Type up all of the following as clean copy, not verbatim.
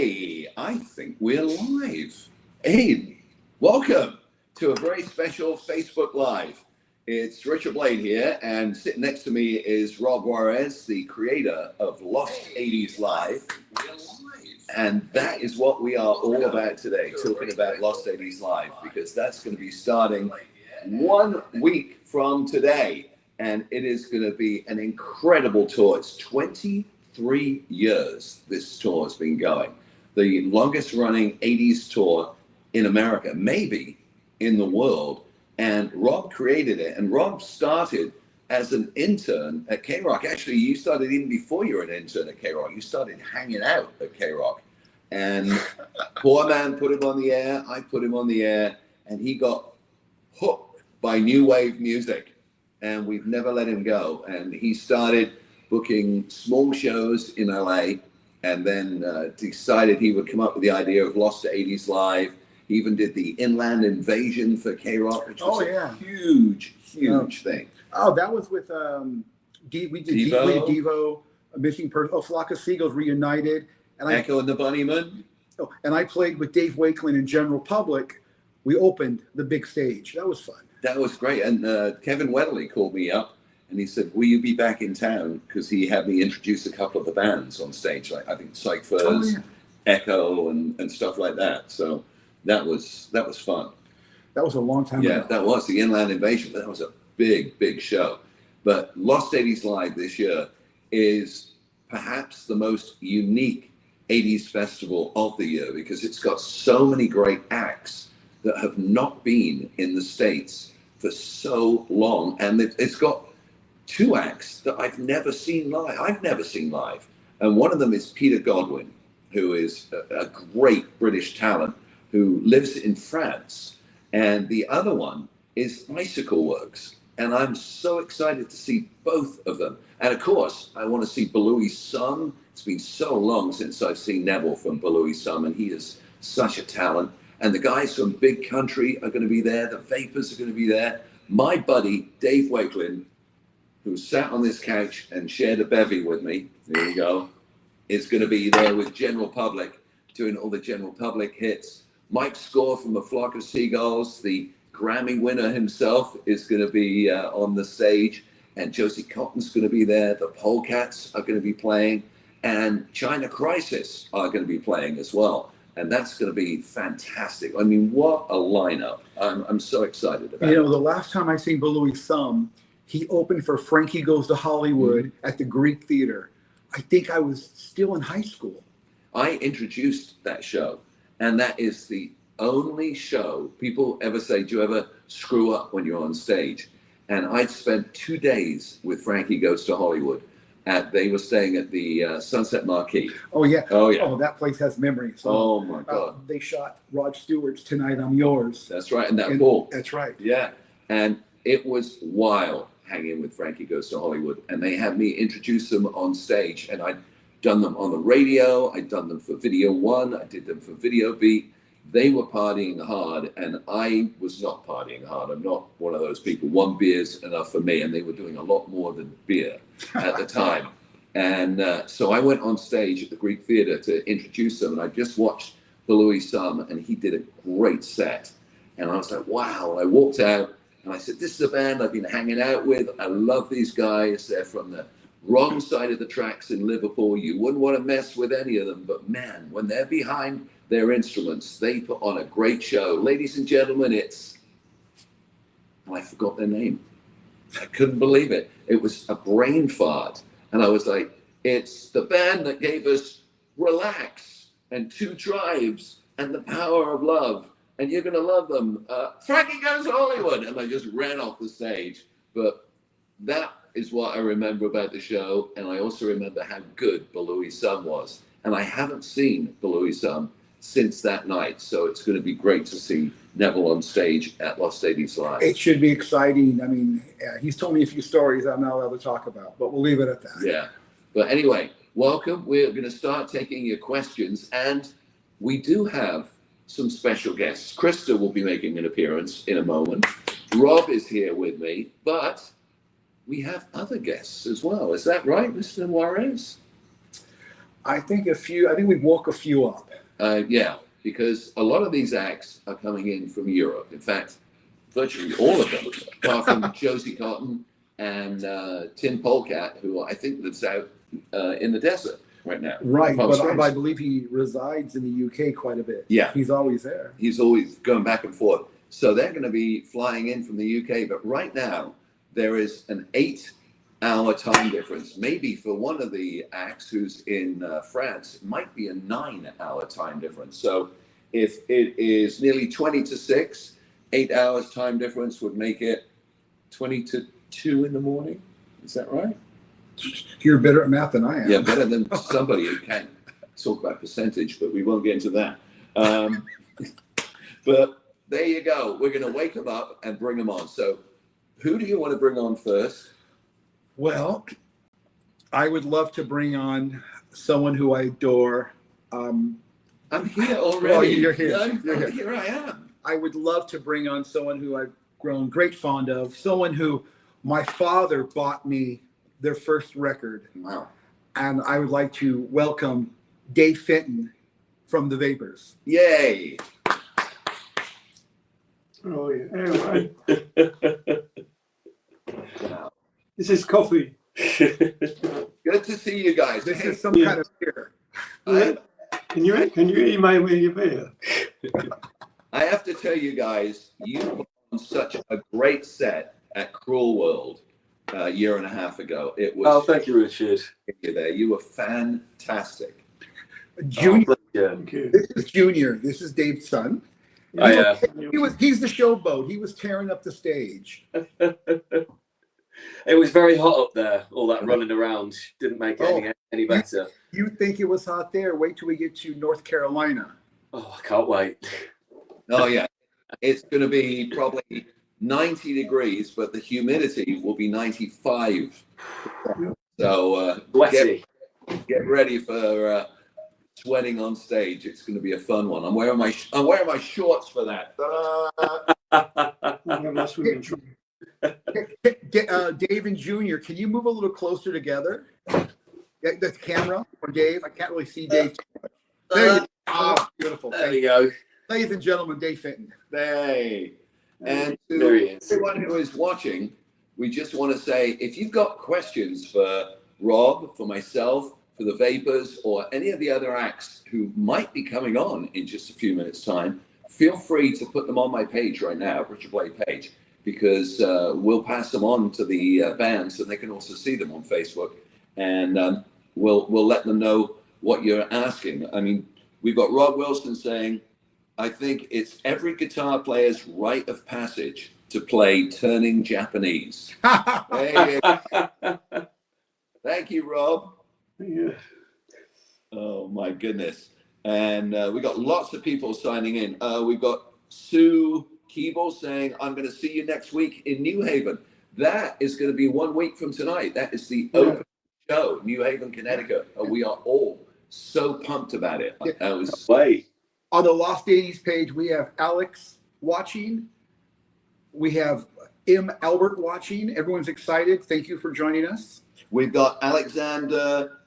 Hey, I think we're live. Hey, welcome to a very special Facebook Live. It's Richard Blade here, and sitting next to me is Rob Juarez, the creator of Lost 80's Live. And that is what we are all about today, talking about Lost 80's Live, because that's going to be starting 1 week from today. And it is going to be an incredible tour. It's 23 years this tour has been going. The longest running 80's tour in America, maybe in the world. And Rob created it. And Rob started as an intern at K-Rock. Actually, you started even before you were an intern at K-Rock. You started hanging out at K-Rock. And poor man put him on the air. I put him on the air. And he got hooked by new wave music. And we've never let him go. And he started booking small shows in LA, and then decided he would come up with the idea of Lost 80's Live. He even did the Inland Invasion for K-Rock, which was a huge thing. Oh, that was with we did Devo, a Missing Person, Flock of Seagulls Reunited, and Echo and the Bunnymen. Oh, and I played with Dave Wakeland in General Public. We opened the big stage. That was fun. That was great. And Kevin Weatherly called me up and he said, will you be back in town? Because he had me introduce a couple of the bands on stage, like I think Cyphers, Echo, and stuff like that. So that was fun. That was a long time ago. Yeah, that was the Inland Invasion. That was a big show. But Lost 80's Live this year is perhaps the most unique 80's festival of the year, because it's got so many great acts that have not been in the States for so long. And it's got two acts that I've never seen live. I've never seen live. And one of them is Peter Godwin, who is a great British talent who lives in France. And the other one is Icicle Works. And I'm so excited to see both of them. And of course, I want to see Belouis Some. It's been so long since I've seen Neville from Belouis Some, and he is such a talent. And the guys from Big Country are going to be there. The Vapors are going to be there. My buddy, Dave Wakeland, who sat on this couch and shared a bevy with me, there you go, is going to be there with General Public, doing all the General Public hits. Mike Score from A Flock of Seagulls, the Grammy winner himself, is going to be on the stage. And Josie Cotton's going to be there. The Polecats are going to be playing. And China Crisis are going to be playing as well. And that's going to be fantastic. I mean, what a lineup. I'm so excited about it. You know, the last time I seen Belouis Some, he opened for Frankie Goes to Hollywood at the Greek Theater. I think I was still in high school. I introduced that show, and that is the only show people ever say, do you ever screw up when you're on stage? And I'd spent 2 days with Frankie Goes to Hollywood. They were staying at the Sunset Marquee. Oh, yeah. Oh, yeah. Oh, that place has memories. Oh, my God. They shot Rod Stewart's Tonight I'm Yours. That's right, and that pool. That's right. Yeah, and it was wild hanging with Frankie Goes to Hollywood. And they had me introduce them on stage, and I'd done them on the radio. I'd done them for Video One. I did them for Video Beat. They were partying hard, and I was not partying hard. I'm not one of those people. One beer's enough for me, and they were doing a lot more than beer at the time. And so I went on stage at the Greek Theater to introduce them, and I just watched Belouis Some, and he did a great set. And I was like, wow. And I walked out, and I said, this is a band I've been hanging out with. I love these guys. They're from the wrong side of the tracks in Liverpool. You wouldn't want to mess with any of them. But man, when they're behind their instruments, they put on a great show. Ladies and gentlemen, I forgot their name. I couldn't believe it. It was a brain fart. And I was like, it's the band that gave us Relax and Two Tribes and The Power of Love. And you're going to love them. Frankie Goes to Hollywood. And I just ran off the stage. But that is what I remember about the show. And I also remember how good Belouis Some was. And I haven't seen Belouis Some since that night. So it's going to be great to see Neville on stage at Lost 80's Live. It should be exciting. I mean, he's told me a few stories I'm not allowed to talk about, but we'll leave it at that. Yeah. But anyway, welcome. We're going to start taking your questions. And we do have some special guests. Krista will be making an appearance in a moment. Rob is here with me, but we have other guests as well. Is that right, Mr. Juarez? I think we woke a few up. Yeah, because a lot of these acts are coming in from Europe. In fact, virtually all of them, apart from Josie Cotton and Tim Polecat, who I think lives out in the desert right now. Right, Palm but Springs. I believe he resides in the UK quite a bit. Yeah. He's always there. He's always going back and forth. So they're going to be flying in from the UK. But right now, there is an 8-hour time difference. Maybe for one of the acts who's in France, it might be a 9-hour time difference. So if it is nearly 20 to 6, 8 hours time difference would make it 20 to 2 in the morning. Is that right? You're better at math than I am. Yeah, better than somebody who can talk about percentage, but we won't get into that. But there you go. We're going to wake them up and bring them on. So who do you want to bring on first? Well, I would love to bring on someone who I adore. I'm here already. Oh, you're here. You're here. Here I am. I would love to bring on someone who I've grown great fond of, someone who my father bought me their first record. Wow. And I would like to welcome Dave Fenton from the Vapors. Yay. Oh, yeah. Anyway, Wow. this is coffee. Good to see you guys. This Hey, is some kind of beer. Can you email me your beer? I have to tell you guys, you put on such a great set at Cruel World a year and a half ago. It was. Oh, thank you, Richard. There, you were fantastic. Junior. Thank you. This is Junior. This is Dave's son. Oh, yeah. He's the showboat. He was tearing up the stage. It was very hot up there. All that running around didn't make it any better. You think it was hot there? Wait till we get to North Carolina. Oh, I can't wait. Oh, yeah. It's going to be probably 90 degrees, but the humidity will be 95. So Sweaty. get ready for sweating on stage. It's going to be a fun one. I'm wearing my shorts for that. Dave and Junior, can you move a little closer together? The camera or Dave? I can't really see Dave. There you go. Oh, beautiful. There we go. Ladies and gentlemen, Dave Fenton. Hey. And There he to is. everyone who is watching, we just want to say, if you've got questions for Rob, for myself, for the Vapors, or any of the other acts who might be coming on in just a few minutes' time, feel free to put them on my page right now, Richard Blake page, because we'll pass them on to the bands, and they can also see them on Facebook, and we'll let them know what you're asking. I mean, we've got Rob Wilson saying, I think it's every guitar player's rite of passage to play Turning Japanese. Hey, thank you, Rob. Yeah. Oh my goodness. And we got lots of people signing in. We've got Sue Keeble saying, I'm going to see you next week in New Haven. That is going to be 1 week from tonight. That is the open show, New Haven, Connecticut. We are all so pumped about it. I was Wait. On the Lost 80s page, we have Alex watching. We have M. Albert watching. Everyone's excited. Thank you for joining us. We've got Alexander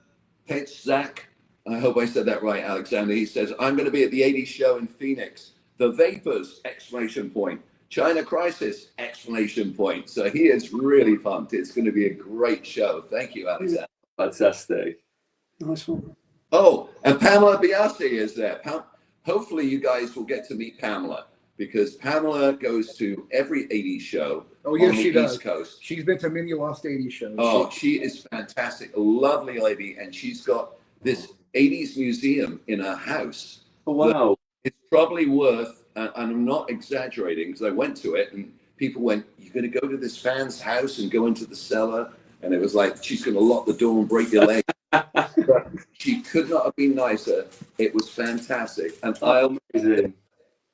Petzak. I hope I said that right, Alexander. He says, I'm going to be at the 80s show in Phoenix. The Vapors, exclamation point. China Crisis, exclamation point. So he is really pumped. It's going to be a great show. Thank you, Alexander. Fantastic. Nice one. Oh, and Pamela Biasi is there. Hopefully you guys will get to meet Pamela, because Pamela goes to every 80s show Oh, yes, on the she does. East Coast. She's been to many Lost 80s shows. Oh, she is fantastic. A lovely lady. And she's got this 80s museum in her house. Oh, wow. It's probably worth, and I'm not exaggerating because I went to it and people went, you're going to go to this fan's house and go into the cellar? And it was like, she's going to lock the door and break your leg. But she could not have been nicer. It was fantastic. And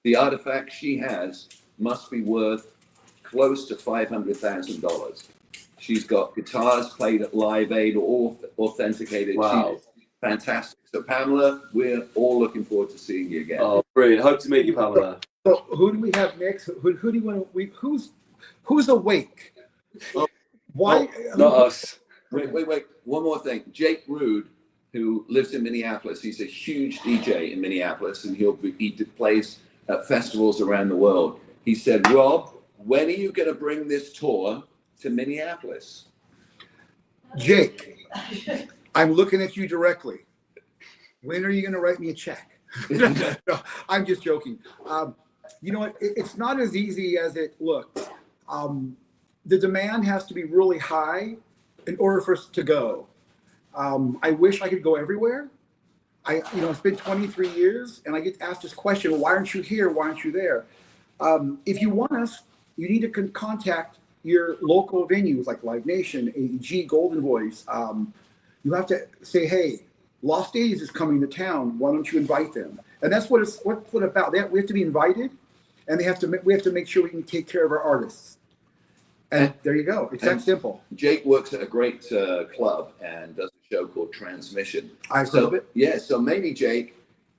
the artifact she has must be worth close to $500,000. She's got guitars played at Live Aid, all authenticated. Wow. She's fantastic. So Pamela, we're all looking forward to seeing you again. Oh, brilliant. Hope to meet you, Pamela. So who do we have next? Who do you want to? Who's awake? Oh. Why? Not us. Wait. One more thing. Jake Rude who lives in Minneapolis. He's a huge DJ in Minneapolis, and he plays at festivals around the world. He said, Rob, when are you going to bring this tour to Minneapolis? Jake, I'm looking at you directly. When are you going to write me a check? No, I'm just joking. You know what? It's not as easy as it looks. The demand has to be really high in order for us to go. I wish I could go everywhere. It's been 23 years, and I get asked this question: well, why aren't you here? Why aren't you there? If you want us, you need to contact your local venues like Live Nation, AEG, Golden Voice. You have to say, hey, Lost 80's is coming to town. Why don't you invite them? And that's what it's about. We have to be invited, and we have to make sure we can take care of our artists. And there you go. It's that simple. Jake works at a great club and does a show called Transmission. I've heard of it. Yeah, so maybe Jake,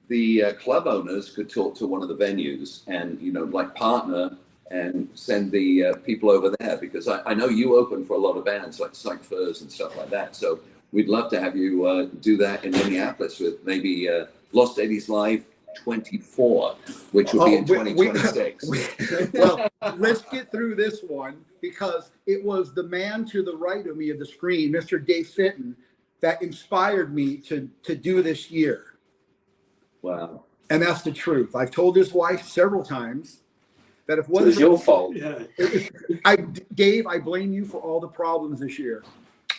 the club owners could talk to one of the venues and, like partner and send the people over there, because I know you open for a lot of bands like Psych Furs and stuff like that. So we'd love to have you do that in Minneapolis with maybe Lost 80's Live 24, which will be in 2026. Well, let's get through this one, because it was the man to the right of me of the screen, Mr. Dave Fenton, that inspired me to do this year. Wow. And that's the truth. I've told his wife several times that if it wasn't it's your fault. Yeah. Dave, I blame you for all the problems this year,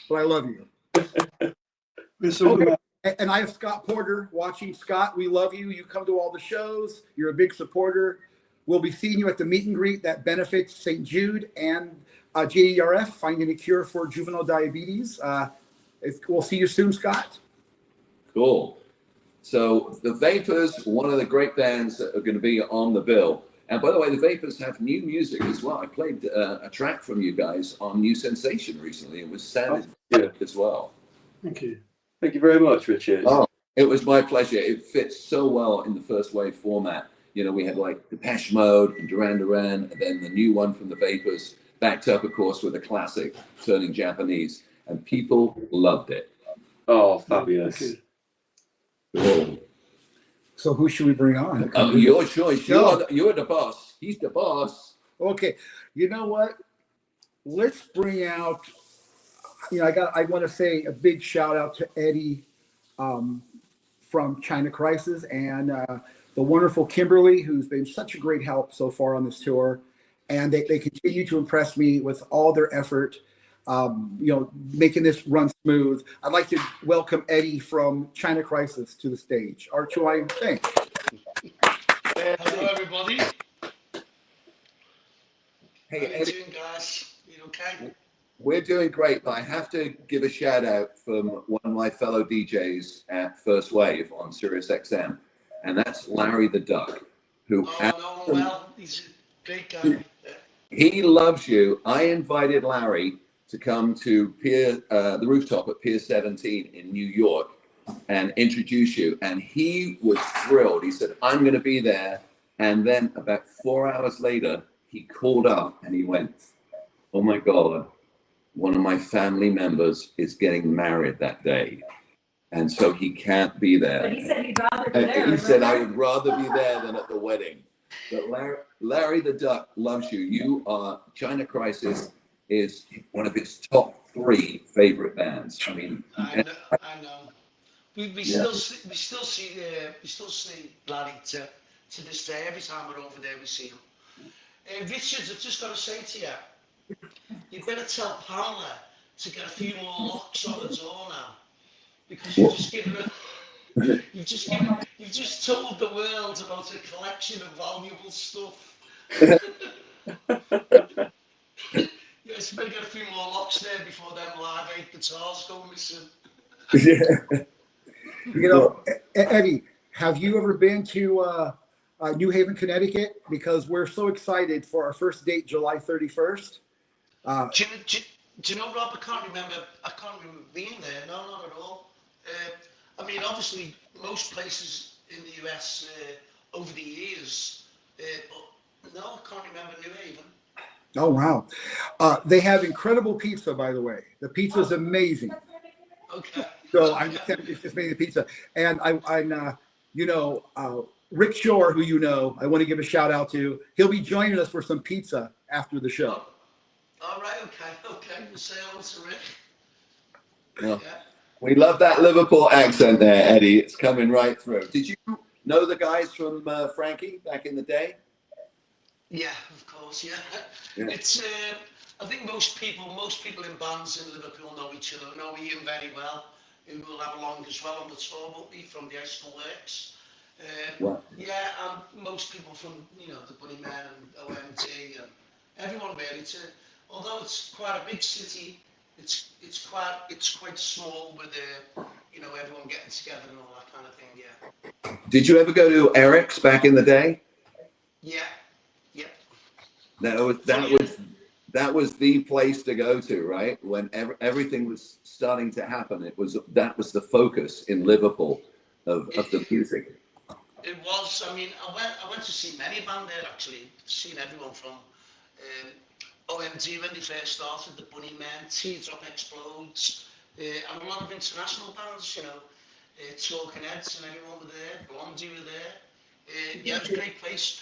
but I love you. Okay. And I have Scott Porter watching. Scott, we love you. You come to all the shows. You're a big supporter. We'll be seeing you at the meet and greet that benefits St. Jude and JDRF, finding a cure for juvenile diabetes. We'll see you soon, Scott. Cool. So the Vapors, one of the great bands that are going to be on the bill. And by the way, the Vapors have new music as well. I played a track from you guys on New Sensation recently. It was sounded good as well. Thank you. Thank you very much, Richard. Oh, it was my pleasure. It fits so well in the first wave format. We had like Depeche Mode and Duran Duran, and then the new one from the Vapors, backed up, of course, with a classic, Turning Japanese. And people loved it. Oh, fabulous. Cool. So who should we bring on? Your choice. You're the boss. He's the boss. Okay. You know what? Let's bring out, I want to say a big shout out to Eddie from China Crisis, and the wonderful Kimberly, who's been such a great help so far on this tour. And they continue to impress me with all their effort, making this run smooth. I'd like to welcome Eddie from China Crisis to the stage, or to my thing. Hello, everybody. Hey, How are you Eddie, doing, guys? You okay? we're doing great, but I have to give a shout out from one of my fellow DJs at First Wave on Sirius XM, and that's Larry the Duck, who Oh, no, well, he's a great guy. he loves you. I invited Larry to come to the rooftop at Pier 17 in New York and introduce you, and he was thrilled. He said, I'm going to be there. And then about 4 hours later, he called up and he went, oh my God, one of my family members is getting married that day. And so he can't be there. But he said he'd rather be there. He said, I would rather be there than at the wedding. But Larry the Duck loves you. China Crisis is one of his top 3 favorite bands. I mean, I know. We still see Larry to this day. Every time we're over there, we see him. Richard, I've just got to say to you, you better tell Pamela to get a few more locks on the door now, because you've just given her, you've just told the world about a collection of valuable stuff. Yes, you better get a few more locks there before them Live 8 guitars go missing. Eddie, have you ever been to New Haven, Connecticut? Because we're so excited for our first date, July 31st. Do you know, Rob? I can't remember being there. No, not at all. I mean, obviously, most places in the US over the years, but no, I can't remember New Haven. Oh, wow. They have incredible pizza, by the way. The pizza is amazing. Okay. So it's just mainly pizza. And I'm Rick Shore, who you know, I want to give a shout out to. He'll be joining us for some pizza after the show. All right. Okay. We'll say hello to Rick. Well, Yeah. we love that Liverpool accent there, Eddie. It's coming right through. Did you know the guys from Frankie back in the day? Yeah, of course. Yeah. Yeah. It's. I think most people in bands in Liverpool know each other. Know Ian very well, who will have along as well on the tour, won't he, from the Icicle Works. Wow. Yeah, and most people from the Bunnymen and OMD and everyone really. Although it's quite a big city, it's quite small with everyone getting together and all that kind of thing. Yeah. Did you ever go to Eric's back in the day? Yeah. Yeah. That was the place to go to, right? When everything was starting to happen, that was the focus in Liverpool of the music. It was. I mean, I went to see many band there actually. Seen everyone from OMD when they first started, the Bunnymen, Teardrop Explodes, and a lot of international bands. Talking Heads and everyone were there. Blondie were there. Yeah, it was a great place.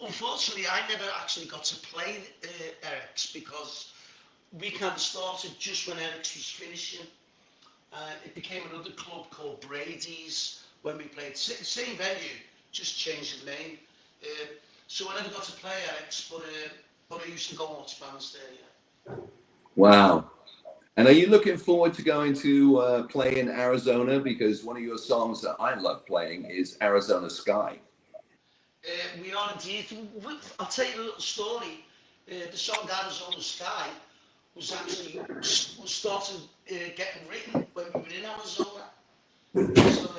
Unfortunately, I never actually got to play Eric's because we kind of started just when Eric's was finishing. It became another club called Brady's when we played. Same venue, just changed the name. So I never got to play Eric's, but I used to go and watch bands there, yeah. Wow. And are you looking forward to going to play in Arizona? Because one of your songs that I love playing is Arizona Sky. We are indeed. I'll tell you a little story. The song Arizona Sky was started getting written when we were in Arizona. So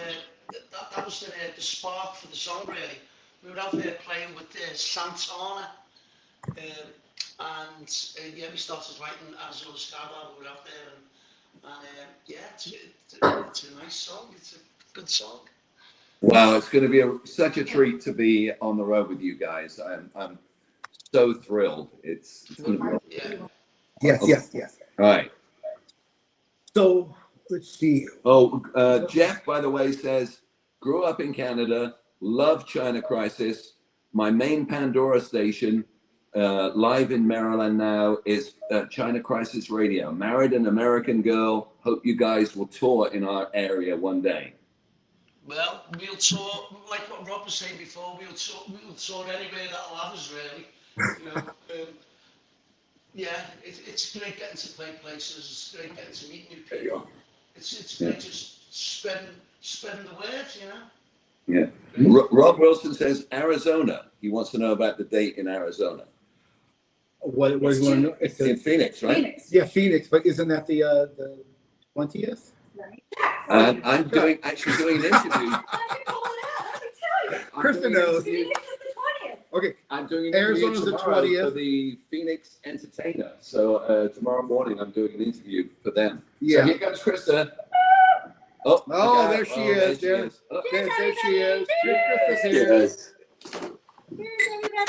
that was the spark for the song really. We were out there playing with Santana, and we started writing Arizona Sky while we were out there, and it's a nice song. It's a good song. Wow, it's going to be such a treat to be on the road with you guys. I'm so thrilled. It's going to be Yeah. Yes. all right. So let's see. Oh, Jeff, by the way, says, grew up in Canada, love China Crisis. My main Pandora station, live in Maryland now, is China Crisis Radio. Married an American girl. Hope you guys will tour in our area one day. Well, we'll tour, like what Rob was saying before, we'll tour anywhere that'll have us, really. It's great getting to play places, it's great getting to meet new people. It's great just spreading the word, Yeah. Rob Wilson says Arizona. He wants to know about the date in Arizona. What do you want to know? It's in Phoenix, right? Phoenix. Yeah, Phoenix, but isn't that the 20th? Right. And I'm actually doing an interview. I can pull it out. Let me tell you. Kristen knows. Phoenix is the 20th. Okay, I'm doing an Arizona's interview the tomorrow 20th. for the Phoenix Entertainer. So tomorrow morning I'm doing an interview for them. Yeah. So here comes Krista. Oh, Oh, okay. there she is. There she Yeah. is. Oh, there she is. Krista's Yes. Here's everybody.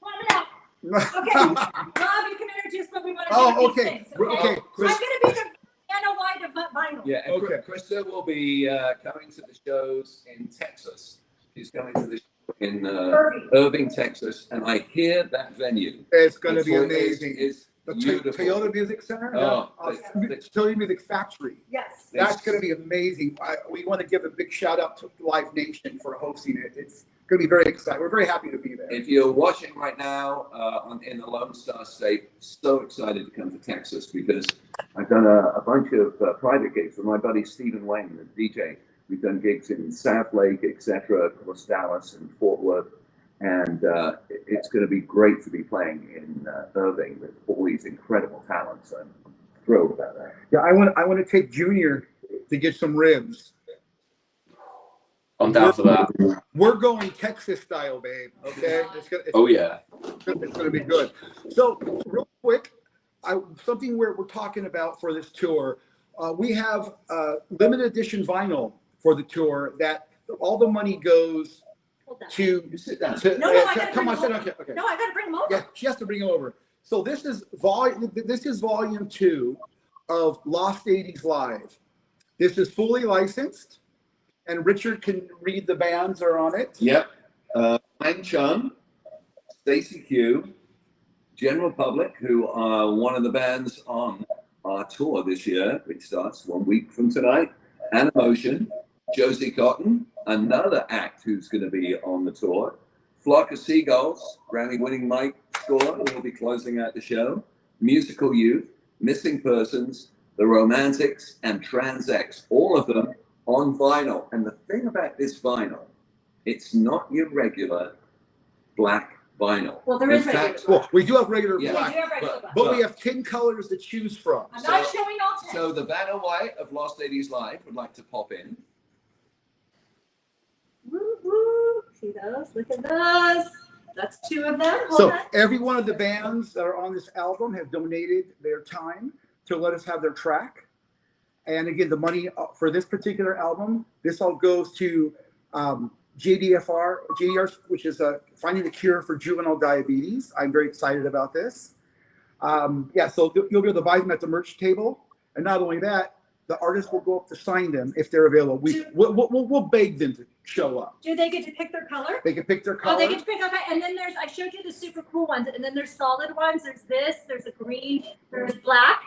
Warm it up. Okay. Rob, you can introduce what we want to do. Oh, with these okay. things, Okay. I'm going to be the piano wide of vinyl. Yeah, and Okay. Krista will be coming to the shows in Texas. She's coming to the show in Irving, Texas, and I hear that venue. It's going to be It's amazing. It's The beautiful. Toyota Music Center? Oh, Toyota Music Factory. Yes. That's going to be amazing. We want to give a big shout out to Live Nation for hosting it. It's going to be very exciting. We're very happy to be there. If you're watching right now in the Lone Star State, so excited to come to Texas because I've done a bunch of private gigs with my buddy Stephen Wayne, the DJ. We've done gigs in South Lake, etc., of course, Dallas and Fort Worth. And it's going to be great to be playing in Irving with all these incredible talents. I'm thrilled about that. Yeah, I want to take Junior to get some ribs. I'm down for that. We're going Texas style, babe. Okay. Oh yeah. It's going to be good. So, real quick, something we're talking about for this tour. We have limited edition vinyl for the tour that all the money goes Hold on. You sit down. No, I gotta come bring on, them sit over. down. Okay. No, I got to bring them over. Yeah, she has to bring them over. So this is volume 2 of Lost 80's Live. This is fully licensed, and Richard can read the bands are on it. Yep. Mine Chung, Stacy Q, General Public, who are one of the bands on our tour this year, which starts 1 week from tonight, and Emotion, Josie Cotton, another act who's going to be on the tour, Flock of Seagulls, Grammy-winning Mike Score, who will be closing out the show, Musical Youth, Missing Persons, The Romantics, and Trans-X, all of them on vinyl. And the thing about this vinyl, it's not your regular black vinyl. Well, there In is regular fact, black. Well, we do have regular Yeah. We do black, have regular black. but we have 10 colors to choose from. I'm not showing all 10. So the Vanna White of Lost 80's Live would like to pop in. Woo-hoo. See those? Look at those. That's 2 of them. Hold So on. every one of the bands that are on this album have donated their time to let us have their track. And again, the money for this particular album, this all goes to JDR, which is finding the cure for juvenile diabetes. I'm very excited about this. Yeah, so you'll be able to buy them at the merch table. And not only that, the artists will go up to sign them if they're available. We'll beg them to show up. Do they get to pick their color? They can pick their color. Oh, they get to pick, okay. And then I showed you the super cool ones. And then there's solid ones. There's this, there's a green, there's black,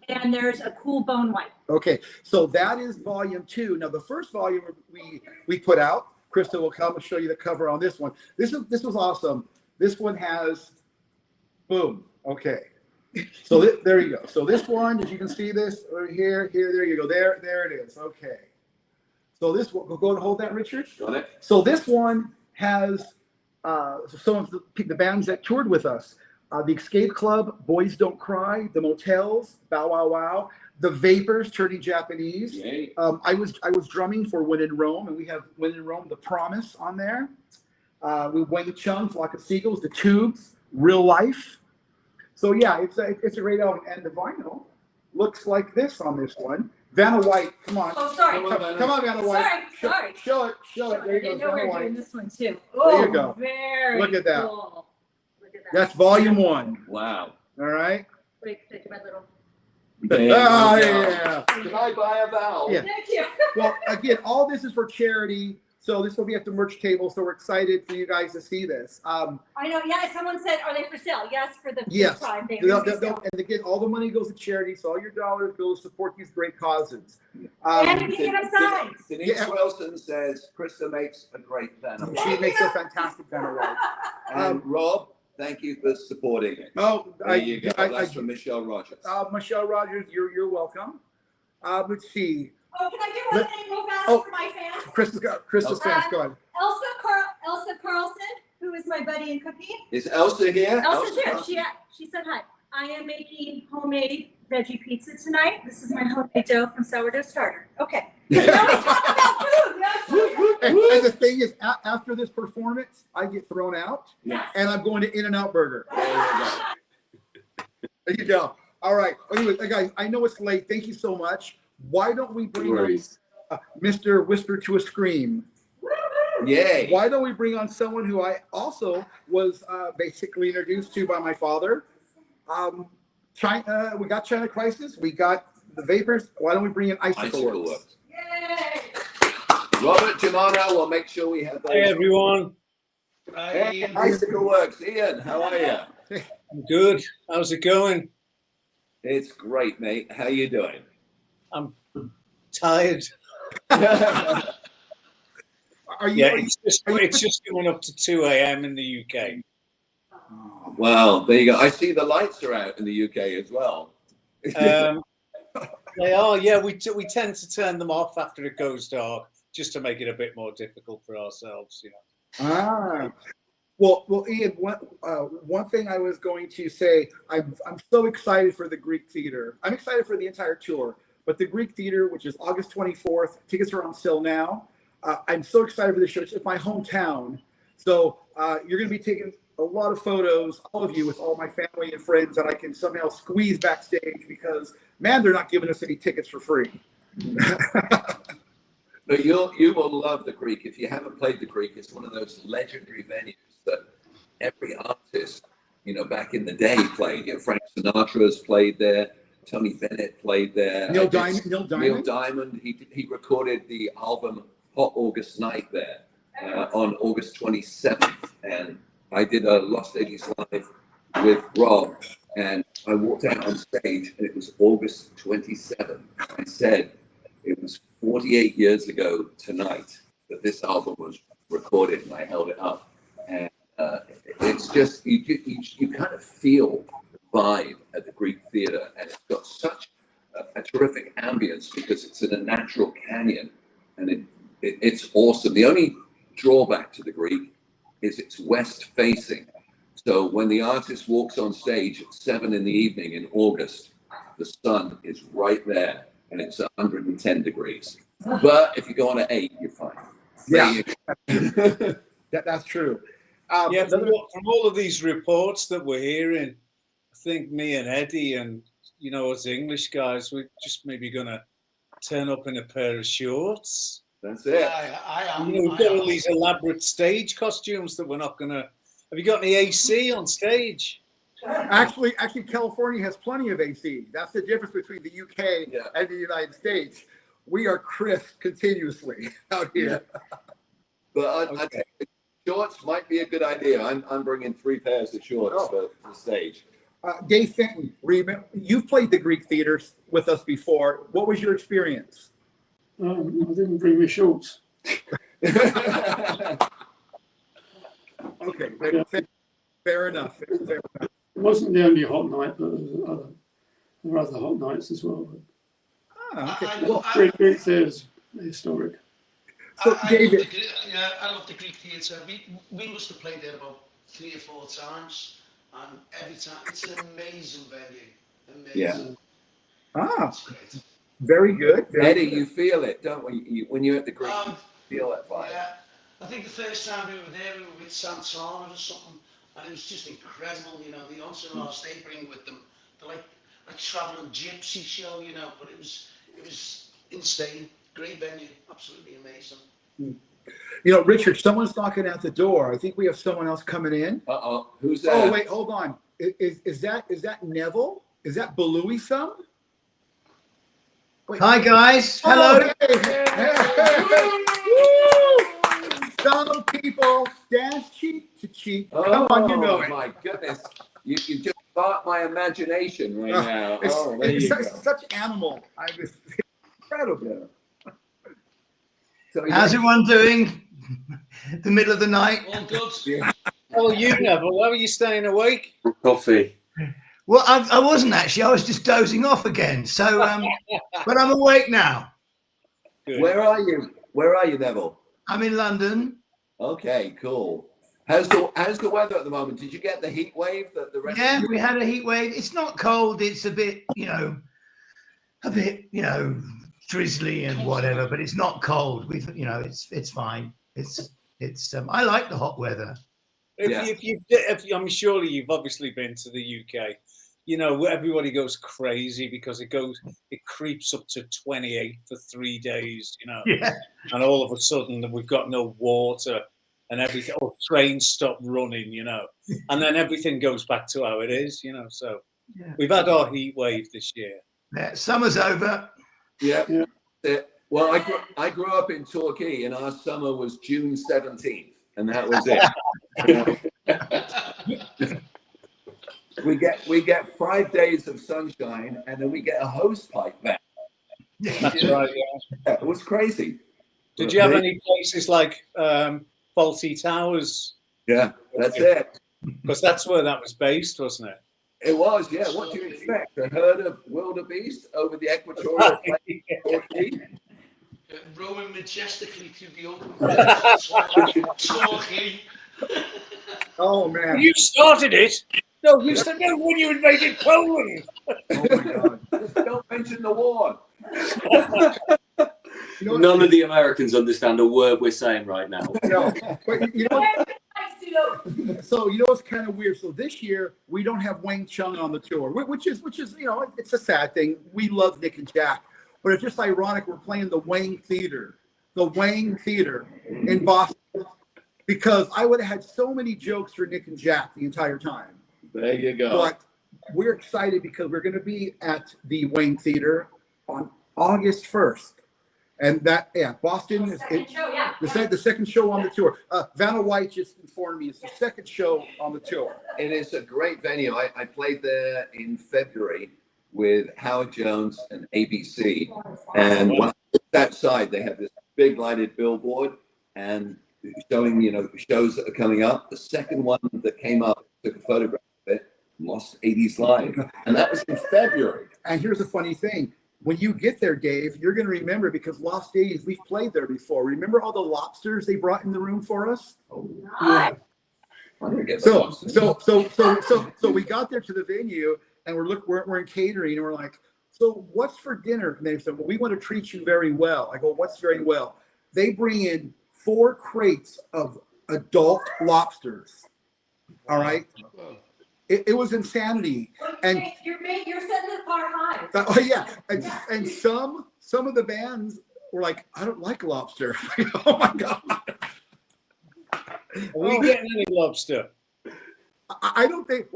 and there's a cool bone white. Okay, so that is volume 2. Now the first volume we put out, Krista will come and show you the cover on this one. This was awesome. This one has, boom. Okay, so there you go. So this one, as you can see this right here, there you go. There it is. Okay. So this one, go and hold that, Richard. Got it? So this one has some of the bands that toured with us. The Escape Club, Boys Don't Cry, The Motels, Bow Wow Wow, The Vapors, Turning Japanese. Yay. I was drumming for When in Rome, and we have When in Rome, The Promise on there. We Wang Chung, Flock of Seagulls, The Tubes, Real Life. So yeah, it's a great album, and the vinyl looks like this on this one. Vanna White, come on. Oh, sorry. Come on, Vanna White. Sorry. Show it. There you I go, didn't know we Vanna were doing White. this one too. There you go. Very Look at that. cool. Look at that. That's volume 1. Wow. All right. Wait, take my little. Oh, yeah. Can I buy a vowel? Yeah. Thank you. Well, again, all this is for charity. So this will be at the merch table. So we're excited for you guys to see this. I know. Yeah, someone said, "Are they for sale?" Yes, for the Yes. Prime. They They'll- are for they'll- sale. and again, all the money goes to charity. So all your dollars go to support these great causes. And you can get them signed. Denise Yeah. Wilson says Krista makes a great Vanna White. She makes a fantastic Vanna White. And Rob, thank you for supporting it. Oh, There you go. That's from Michelle Rogers. Michelle Rogers, you're welcome. Let's see. Oh, can I do one thing real fast Oh. for my fans? Krista's fans, go ahead. Elsa Carlson, who is my buddy in cooking. Is Elsa here? Elsa's here. She said hi. I am making homemade veggie pizza tonight. This is my homemade dough from Sourdough Starter. Okay. Now we talk about food. And the thing is, after this performance, I get thrown out, Yes. and I'm going to In-N-Out Burger. There you go. There you go. All right. Anyway, guys, I know it's late. Thank you so much. Why don't we bring on Mr. Whisper to a Scream? Yay. Why don't we bring on someone who I also was basically introduced to by my father? We got China Crisis. We got the Vapors. Why don't we bring in Icicle Works? Yay. Robert Germano will make sure we have those. Hey everyone, Hey, Icicle Works. Ian, how are you? I'm good. How's it going? It's great, mate. How you doing? I'm tired. Are you? Yeah, it's just going up to 2 a.m. in the UK. Well, there you go. I see the lights are out in the UK as well. They are, yeah. We tend to turn them off after it goes dark, just to make it a bit more difficult for ourselves, you know. Well, Ian. One thing I was going to say, I'm so excited for the Greek Theater. I'm excited for the entire tour, but the Greek Theater, which is August 24th, tickets are on sale now. I'm so excited for the show. It's my hometown, so you're going to be taking a lot of photos, all of you, with all my family and friends that I can somehow squeeze backstage because, man, they're not giving us any tickets for free. But you will love the Greek. If you haven't played the Greek, it's one of those legendary venues that every artist, back in the day played. Frank Sinatra's played there. Tony Bennett played there. Neil Diamond. Diamond. Neil Diamond. He recorded the album Hot August Night there on August 27th, and I did a Lost 80s live with Rob, and I walked out on stage, and it was August 27th. I said it was 48 years ago tonight that this album was recorded, and I held it up, and it's just you kind of feel the vibe at the Greek Theatre, and it's got such a terrific ambience because it's in a natural canyon, and it's awesome. The only drawback to the Greek is it's west facing. So when the artist walks on stage at 7 in the evening in August, the sun is right there and it's 110 degrees. But if you go on at 8, you're fine. Yeah, that's true. Yeah, from all of these reports that we're hearing, I think me and Eddie and, you know, us English guys, we're just maybe going to turn up in a pair of shorts. That's it. I am. You know, we've got all these elaborate stage costumes that we're not going to... Have you got any AC on stage? Actually, California has plenty of AC. That's the difference between the UK and the United States. We are crisp continuously out here. Yeah. But I think shorts might be a good idea. I'm bringing 3 pairs of shorts for the stage. Dave Fenton, you've played the Greek theaters with us before. What was your experience? I didn't bring my shorts. Okay, fair enough. Fair enough. It wasn't the only hot night, but there were other hot nights as well. Great theatre's historic. So, David, I love the Greek theatre. We must have played there about 3 or 4 times, and every time it's an amazing venue. Amazing. Yeah. It's great. Very good. Eddie, you feel it, don't we? When you're at the Greek, you feel that vibe. Yeah. I think the first time we were there, we were with Santana or something, and it was just incredible, you know, the entourage they bring with them. They're like a traveling gypsy show, you know, but it was insane. Great venue, absolutely amazing. You know, Richard, someone's knocking at the door. I think we have someone else coming in. Uh-oh, who's that? Oh, wait, hold on. Is that Neville? Is that Belouis Some? Wait. Hi guys, hello. Some people dance cheek to cheek. Come on, you know it. My goodness, you just sparked my imagination right now. It's such animal. It's incredible. So, how's everyone doing? The middle of the night. All good. Yeah. Oh, you Neville, how are you staying awake? Coffee. Well, I wasn't actually. I was just dozing off again. So, but I'm awake now. Good. Where are you? Where are you, Neville? I'm in London. Okay, cool. How's the weather at the moment? Did you get the heat wave that the rest? Yeah, we had a heat wave. It's not cold. It's a bit, drizzly and whatever, but it's not cold. It's fine. It's I like the hot weather. I'm surely you've obviously been to the UK. You know, everybody goes crazy because it creeps up to 28 for 3 days, you know. Yeah. And all of a sudden we've got no water and everything, trains stop running, you know. And then everything goes back to how it is, you know. So we've had our heat wave this year. Yeah, summer's over. Yeah. Well, I grew up in Torquay, and our summer was June 17th, and that was it. We get 5 days of sunshine, and then we get a hose pipe back. That's right. Yeah. It was crazy. Did you have any places like Faulty Towers? Yeah, that's it. Because that's where that was based, wasn't it? It was, yeah. What do you expect? A herd of wildebeest over the equatorial plate? Rowing majestically through the open Torquay. Oh man! You started it. No, you started when you invaded Poland. Oh my God! Just don't mention the war. None of the Americans understand a word we're saying right now. No, but you know. So you know it's kind of weird. So this year we don't have Wang Chung on the tour, which is it's a sad thing. We love Nick and Jack, but it's just ironic we're playing the Wang Theater in Boston, because I would have had so many jokes for Nick and Jack the entire time. There you go. But we're excited because we're going to be at the Wayne Theater on August 1st. And that, Boston is Second show, yeah. the second show on the tour. Vanna White just informed me it's the second show on the tour. It is a great venue. I played there in February with Howard Jones and ABC. And when I looked outside, they have this big lighted billboard and showing, shows that are coming up. The second one that came up, took a photograph of it, Lost 80s Live. And that was in February. And here's the funny thing. When you get there, Dave, you're going to remember because Lost 80s, we've played there before. Remember all the lobsters they brought in the room for us? Nice. I didn't get So that. we got there to the venue and we're in catering and we're like, so what's for dinner? And they said, well, we want to treat you very well. I go, what's very well? They bring in 4 crates of adult lobsters. All right. It was insanity. And You're setting the bar high. oh yeah, and some of the bands were like, I don't like lobster. Oh my god. Are we getting any lobster? I don't think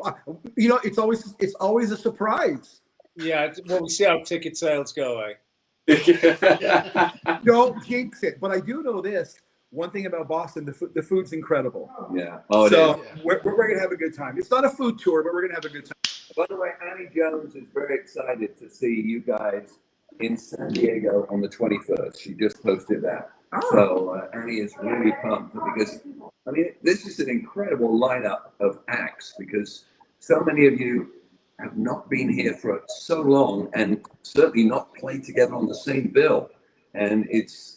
it's always a surprise. Yeah, well, we see how ticket sales go, eh? Don't jinx it. But I do know this. One thing about Boston, the food's incredible. Yeah. Oh, it So is. we're going to have a good time. It's not a food tour, but we're going to have a good time. By the way, Annie Jones is very excited to see you guys in San Diego on the 21st. She just posted that. Oh. So Annie is really pumped because, I mean, this is an incredible lineup of acts because so many of you have not been here for so long and certainly not played together on the same bill. And it's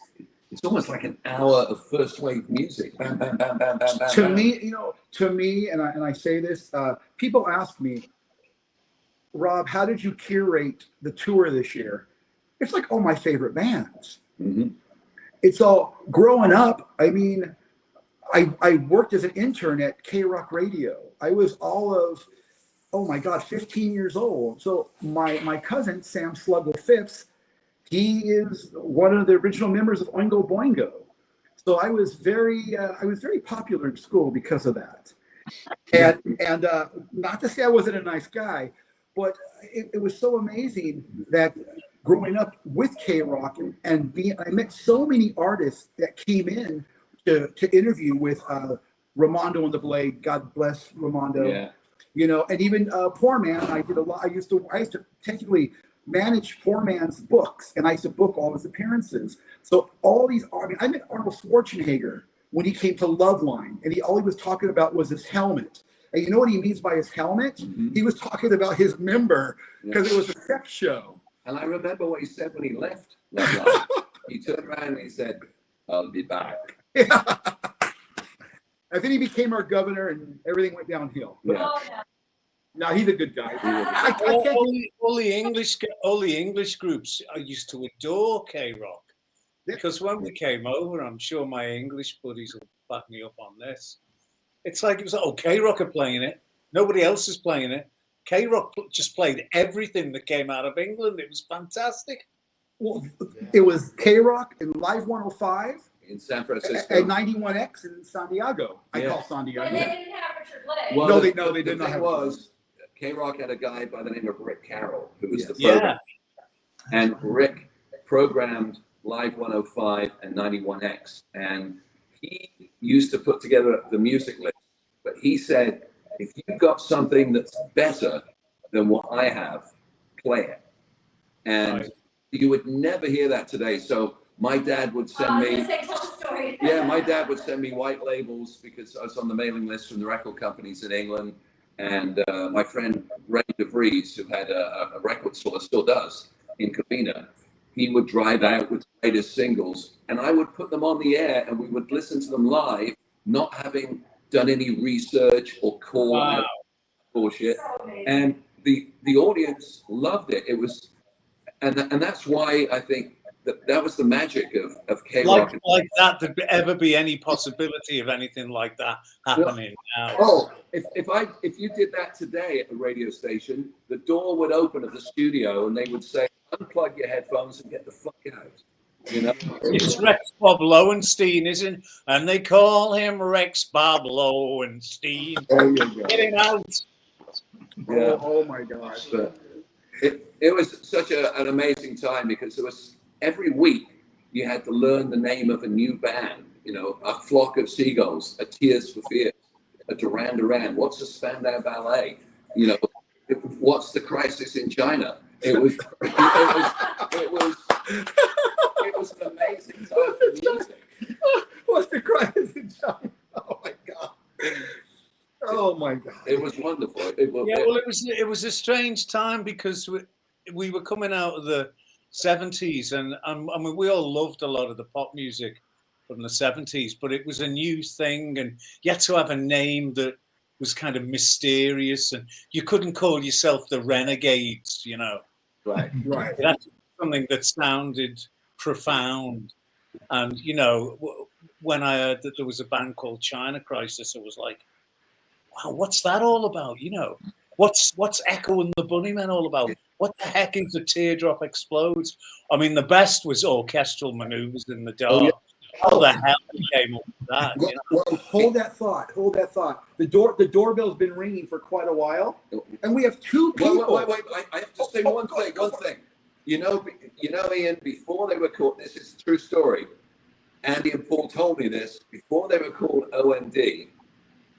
almost like an hour of first wave music. Bam, bam, bam, bam, bam, bam. To bam. me, and I say this, people ask me, Rob, how did you curate the tour this year? It's like all my favorite bands. Mhm. It's all growing up. I mean, I worked as an intern at K-Rock Radio. I was all of, 15 years old. So my cousin, Sam Sluggo Phipps, he is one of the original members of Oingo Boingo. So I was very popular in school because of that. And not to say I wasn't a nice guy, but it was so amazing that growing up with K-Rock and I met so many artists that came in to interview with Ramondo and the Blade. God bless Ramondo. Yeah. And even Poor Man. I did a lot. I used to technically manage Poor Man's books, and I used to book all his appearances. So all these, I met Arnold Schwarzenegger when he came to Loveline, and all he was talking about was his helmet. And you know what he means by his helmet? Mhm. He was talking about his member because it was a sex show. And I remember what he said when he left Loveline. He turned around and he said, I'll be back. Yeah. And then he became our governor, and everything went downhill. But Yeah. Oh, yeah. no, he's a good guy. All the English groups I used to adore K-Rock because when we came over, I'm sure my English buddies will back me up on this. It's like it was K-Rock are playing it, nobody else is playing it. K-Rock just played everything that came out of England. It was fantastic. Well, it was K-Rock and Live 105 In San Francisco. and 91X in San Diego. I call San Diego. And they didn't have Richard Blake. Well, No, the they did not thing have- was, K-Rock had a guy by the name of Rick Carroll, who was the Yeah. program. And Rick programmed Live 105 and 91X. And he used to put together the music list. But he said, if you've got something that's better than what I have, play it. And Right. you would never hear that today. So my dad would send I was me... gonna say, tell the story. Yeah, my dad would send me white labels because I was on the mailing list from the record companies in England. And my friend Ray DeVries, who had a record store, still does, in Covina, he would drive out with the latest singles, and I would put them on the air, and we would listen to them live, not having done any research or call out bullshit. So amazing. And the audience loved it. It was, and that's why I think that was the magic of K-Rock. Like that, there'd ever be any possibility of anything like that happening now. Oh, if you did that today at the radio station, the door would open of the studio and they would say, unplug your headphones and get the fuck out. You know? It's Rex Bob Lowenstein, isn't? And they call him Rex Bob Lowenstein. There you go. Get him out. Yeah. Oh my gosh. But it was such an amazing time because there was every week you had to learn the name of a new band. You know, a Flock of Seagulls, a Tears for Fears, a Duran Duran. What's a Spandau Ballet? You know, what's the Crisis in China? It was an amazing time for music. What's the crisis in China? Oh my god. Oh my god. It was wonderful. It was a strange time because we were coming out of the 70s, and I mean we all loved a lot of the pop music from the 70s, but it was a new thing, and you had to have a name that was kind of mysterious, and you couldn't call yourself the Renegades, you know. Right. That's something that sounded profound. And you know, when I heard that there was a band called China Crisis, I was like, wow, what's that all about? You know, what's Echo and the Bunnymen all about? What the heck is A Teardrop Explodes? I mean, the best was Orchestral Maneuvers in the Dark. Oh, yeah. How the hell came up with that? Well, You know? well, hold that thought. The doorbell's been ringing for quite a while, and we have two people. Wait. I have to say one thing. You know, Ian, before they were called, this is a true story. Andy and Paul told me this. Before they were called OMD,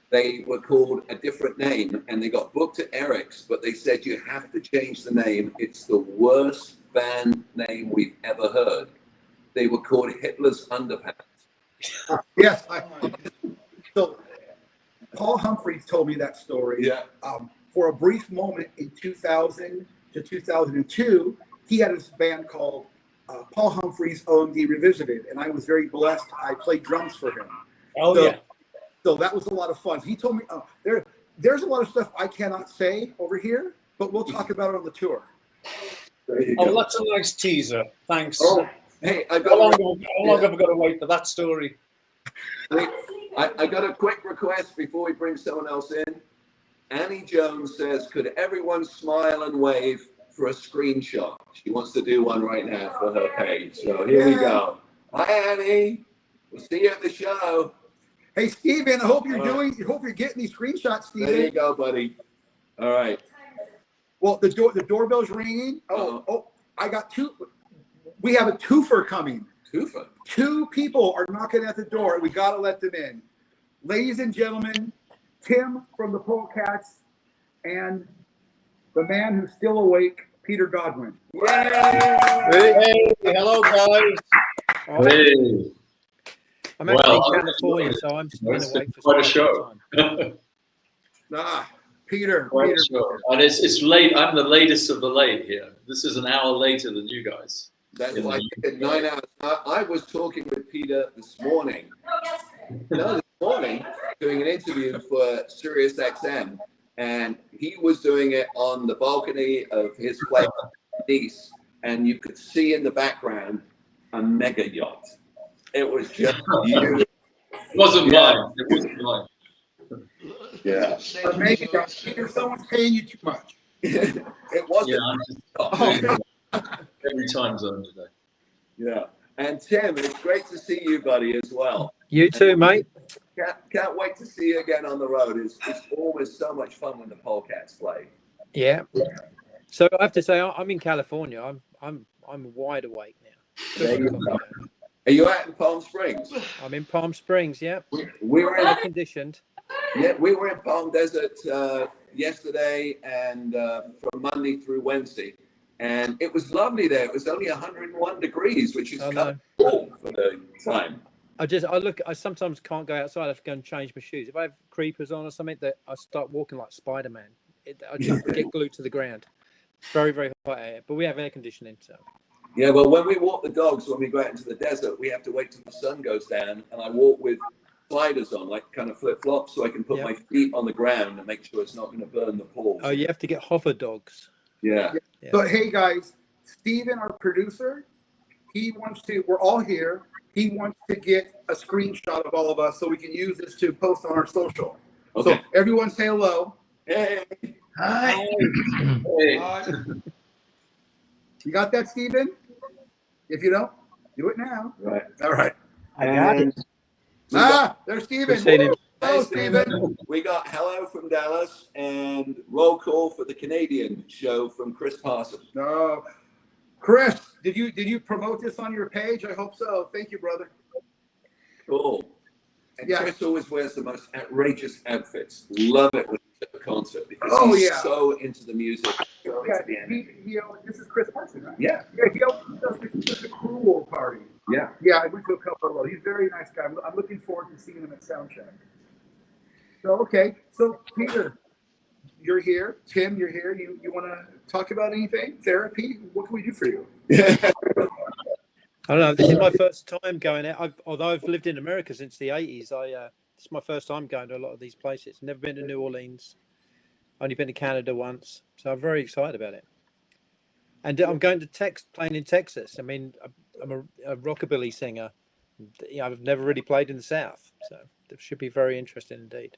they were called a different name, and they got booked at Eric's, but they said, you have to change the name. It's the worst band name we've ever heard. They were called Hitler's Underpants. Yes. So Paul Humphreys told me that story. Yeah. For a brief moment in 2000 to 2002, he had this band called Paul Humphreys OMD Revisited, and I was very blessed. I played drums for him. Oh, so, yeah. So that was a lot of fun. He told me there's a lot of stuff I cannot say over here, but we'll talk about it on the tour. Oh, that's a nice teaser. Thanks. Oh, hey, how long have I got to wait for that story? I got a quick request before we bring someone else in. Annie Jones says, could everyone smile and wave for a screenshot? She wants to do one right now for her page. So here we go. Hi, Annie. We'll see you at the show. Hey, Steven, I hope you're getting these screenshots, Steven. There you go, buddy. All right. Well, the doorbell's ringing. Oh, I got two. We have a twofer coming. Twofer? Two people are knocking at the door. We got to let them in. Ladies and gentlemen, Tim from the Polecats and the man who's still awake, Peter Godwin. Hey, hello, guys. Hey. I'm actually in California, so I'm just going to wait for quite a show. Peter. Show. And it's late. I'm the latest of the late here. This is an hour later than you guys. That's like 9 hours. I was talking with Peter this morning. This morning, doing an interview for Sirius XM, and he was doing it on the balcony of his place in Nice, and you could see in the background a mega yacht. It was just beautiful. It wasn't mine. It wasn't mine. Yeah. Mega yacht. Peter, someone's paying you too much. It wasn't. Yeah, every time zone today. Yeah. And Tim, it's great to see you, buddy, as well. You too, mate. Can't wait to see you again on the road. It's always so much fun when the Polecats play. Yeah. So I have to say, I'm in California. I'm wide awake now. There you go. Are you out in Palm Springs? I'm in Palm Springs. Yeah. We were air conditioned. Yeah, we were in Palm Desert yesterday and from Monday through Wednesday, and it was lovely there. It was only 101 degrees, which is kind of cool for the time. I sometimes can't go outside. I have to go and change my shoes. If I have creepers on or something, that I start walking like Spider-Man. I just get glued to the ground. Very, very hot air, but we have air conditioning. So. Yeah, well, when we walk the dogs, when we go out into the desert, we have to wait till the sun goes down, and I walk with sliders on, like kind of flip-flops, so I can put my feet on the ground and make sure it's not going to burn the paws. Oh, you have to get hover dogs. Yeah. So, hey, guys, Steven, our producer, we're all here. He wants to get a screenshot of all of us so we can use this to post on our social. Okay. So, everyone say hello. Hey. Hi. Hey. You got that, Steven? If you don't, do it now. Right. All right. I got it. There's Steven. Hey, Stephen. We got hello from Dallas and roll call for the Canadian show from Chris Parson. No, Chris, did you promote this on your page? I hope so. Thank you, brother. Cool. And Yeah. Chris always wears the most outrageous outfits. Love it when he's at a concert because Oh, he's yeah. so into the music. So Yeah, into the energy. this is Chris Parson, right? Yeah. Yeah, he does the Cruel party. Yeah. Yeah, I went to a couple of those. He's a very nice guy. I'm looking forward to seeing him at Soundcheck. So, okay. So, Peter, you're here. Tim, you're here. You want to talk about anything? Therapy? What can we do for you? I don't know. This is my first time going out. Although I've lived in America since the 80s, this is my first time going to a lot of these places. Never been to New Orleans. Only been to Canada once. So I'm very excited about it. And I'm going to playing in Texas. I mean, I'm a rockabilly singer. I've never really played in the South. So it should be very interesting indeed.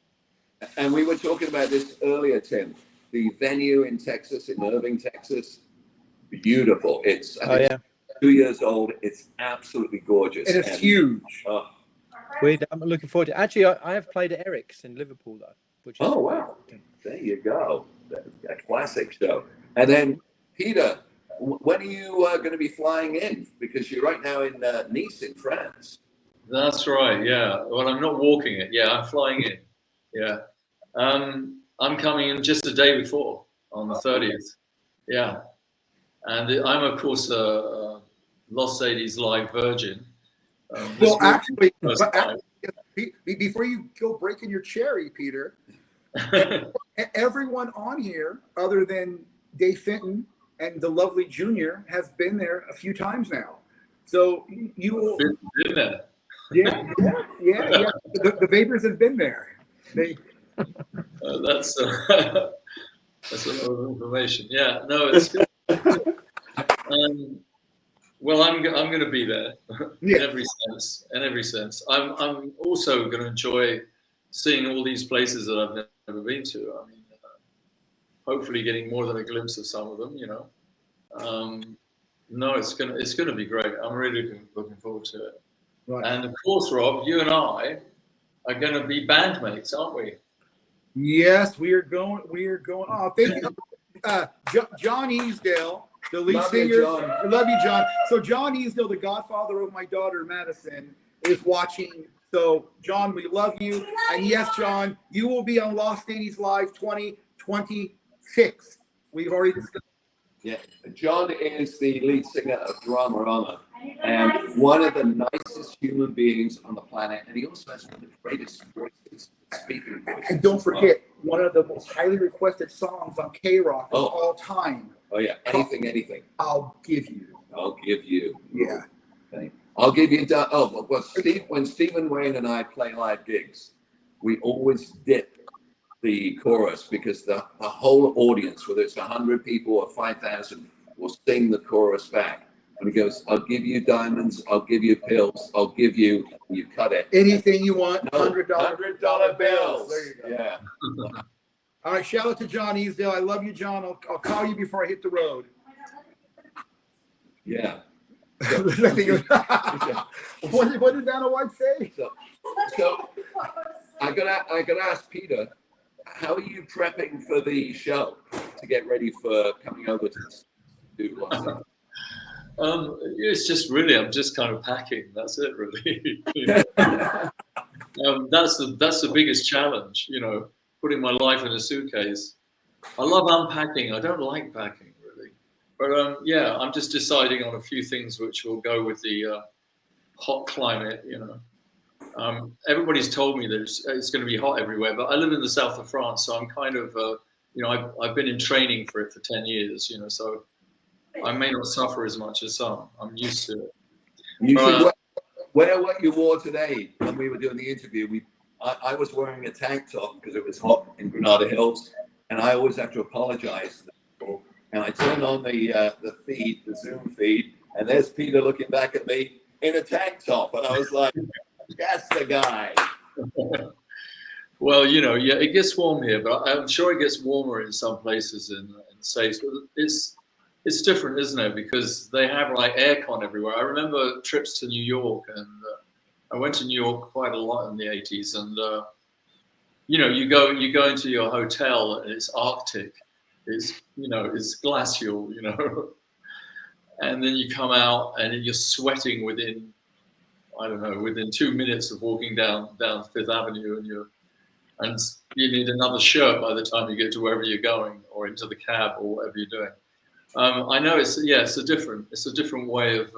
And we were talking about this earlier, Tim. The venue in Texas, in Irving, Texas, beautiful. It's 2 years old. It's absolutely gorgeous. And it's huge. Oh. I'm looking forward to it. Actually, I have played at Eric's in Liverpool, though. Which is Wow. There you go. A classic show. And then, Peter, when are you going to be flying in? Because you're right now in Nice in France. That's right. Yeah. Well, I'm not walking it. Yeah, I'm flying in. Yeah. I'm coming in just the day before on the 30th. Yeah. And I'm, of course, a Lost 80s live virgin. Well, actually, before you go breaking your cherry, Peter, everyone on here, other than Dave Fenton and the lovely Junior, has been there a few times now. So you will. Been there. Yeah. The Vapors have been there. That's a lot of information. Yeah, no, it's good. Well, I'm going to be there in every sense. In every sense, I'm also going to enjoy seeing all these places that I've never been to. I mean, hopefully getting more than a glimpse of some of them. You know, no, it's gonna be great. I'm really looking forward to it. Right. And of course, Rob, you and I are going to be bandmates, aren't we? Yes, we are going. Oh, thank you, John Easdale, the lead singer. Love you, John. So John Easdale, the godfather of my daughter Madison, is watching. So John, we love you. And yes, John, you will be on Lost 80s Live 2026. We've already discussed. Yeah, John is the lead singer of Dramarama and one of the nicest human beings on the planet. And he also has one of the greatest voices, speaking voices. And don't forget, one of the most highly requested songs on K-Rock of all time. Oh, yeah. Anything. I'll give you. Yeah. Okay. I'll give you. Well, when Stephen Wayne and I play live gigs, we always dip the chorus because the whole audience, whether it's 100 people or 5,000, will sing the chorus back. And he goes, "I'll give you diamonds, I'll give you pills, I'll give you," you cut it. Anything you want, $100 bills. There you go. Yeah. All right, shout out to John Easdale. I love you, John. I'll call you before I hit the road. Yeah. What did Vanna White say? So I gotta ask Peter, how are you prepping for the show to get ready for coming over to do Lost? It's just really, I'm just kind of packing. That's it, really. That's the biggest challenge, you know, putting my life in a suitcase. I love unpacking. I don't like packing, really. But yeah, I'm just deciding on a few things which will go with the hot climate, you know. Everybody's told me that it's going to be hot everywhere, but I live in the south of France, so I'm kind of, you know, I've been in training for it for 10 years, you know, so I may not suffer as much as some. I'm used to it. You should wear what you wore today when we were doing the interview. I was wearing a tank top because it was hot in Granada Hills, and I always have to apologize to people. And I turned on the feed, the Zoom feed, and there's Peter looking back at me in a tank top, and I was like, "That's the guy." Well, you know, yeah, it gets warm here, but I'm sure it gets warmer in some places in the States. But it's different, isn't it? Because they have like aircon everywhere. I remember trips to New York, and I went to New York quite a lot in the 80s, and you know, you go into your hotel and it's Arctic, it's, you know, it's glacial, you know, and then you come out and you're sweating within, I don't know, within 2 minutes of walking down Fifth Avenue, and you need another shirt by the time you get to wherever you're going, or into the cab, or whatever you're doing. I know it's a different way of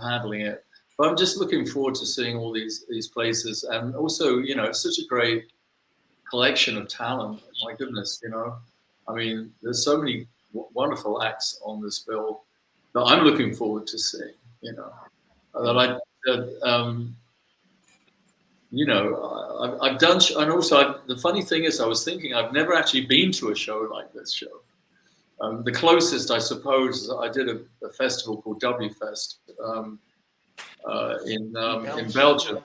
handling it. But I'm just looking forward to seeing all these places, and also, you know, it's such a great collection of talent. My goodness, you know, I mean, there's so many wonderful acts on this bill that I'm looking forward to seeing. You know, you know, I've done, and also the funny thing is, I was thinking I've never actually been to a show like this show. The closest, I suppose, I did a festival called W Fest in Belgium.